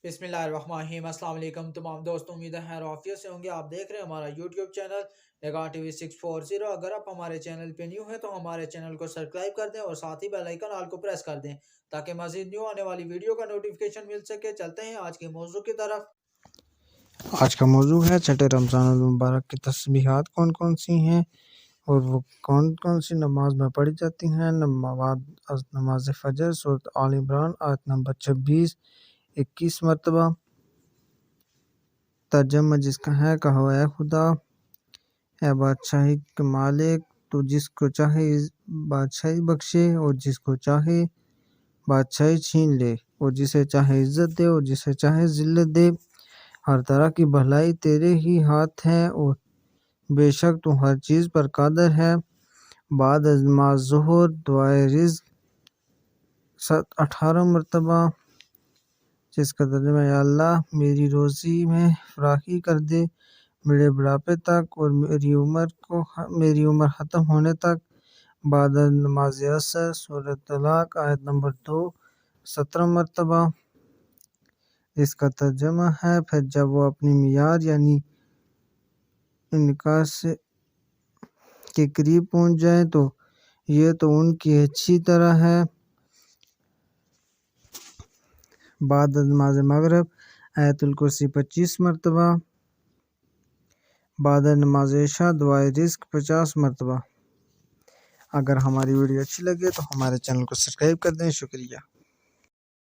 बिस्मिल्लाहिर्रहमानिर्रहीम। अस्सलाम वालेकुम तमाम दोस्तों, उम्मीद है आफियत से होंगे। आप देख रहे हैं हमारा यूट्यूब चैनल निगाह टीवी 640। अगर आप हमारे चैनल पे न्यू हैं तो हमारे चैनल को सब्सक्राइब कर दें और साथ ही बेल आइकन ऑल को प्रेस कर दें ताकि मजीद न्यू आने वाली वीडियो का नोटिफिकेशन मिल सके। चलते हैं आज के मौजू की तरफ। आज का मौजू है छठे रमज़ान मुबारक की तस्बीहात कौन कौन सी हैं और वो कौन कौन सी नमाज में पढ़ी जाती हैं। नमाज फजर सूरत आल इमरान आयत नंबर 26 21 मरतबा। तर्जमा जिसका है, कहो ऐ खुदा, ऐ बादशाही के मालिक, तो जिसको चाहे बादशाही बख्शे और जिसको चाहे बादशाही छीन ले, और जिसे चाहे इज्जत दे और जिसे चाहे जिल्लत दे। हर तरह की भलाई तेरे ही हाथ है और बेशक तू हर चीज़ पर कादर है। बाद नमाज ज़ोहर दुआए रिज़्क़ 18 मरतबा, जिसका तर्जुमा है, या अल्लाह मेरी रोज़ी में फराखी कर दे मेरे बुढ़ापे तक और मेरी उम्र ख़त्म होने तक। बाद नमाज असर सूरत तलाक आयत नंबर 2 17 मरतबा, जिसका तर्जुमा है, फिर जब वो अपनी मियाद यानी इनका से के करीब पहुँच जाए तो ये तो उनकी अच्छी तरह है। बाद नमाज मगरिब आयतुल कुर्सी 25 मरतबा। बाद नमाज इशा दुआए रिज़्क़ 50 मरतबा। अगर हमारी वीडियो अच्छी लगे तो हमारे चैनल को सब्सक्राइब कर दें। शुक्रिया।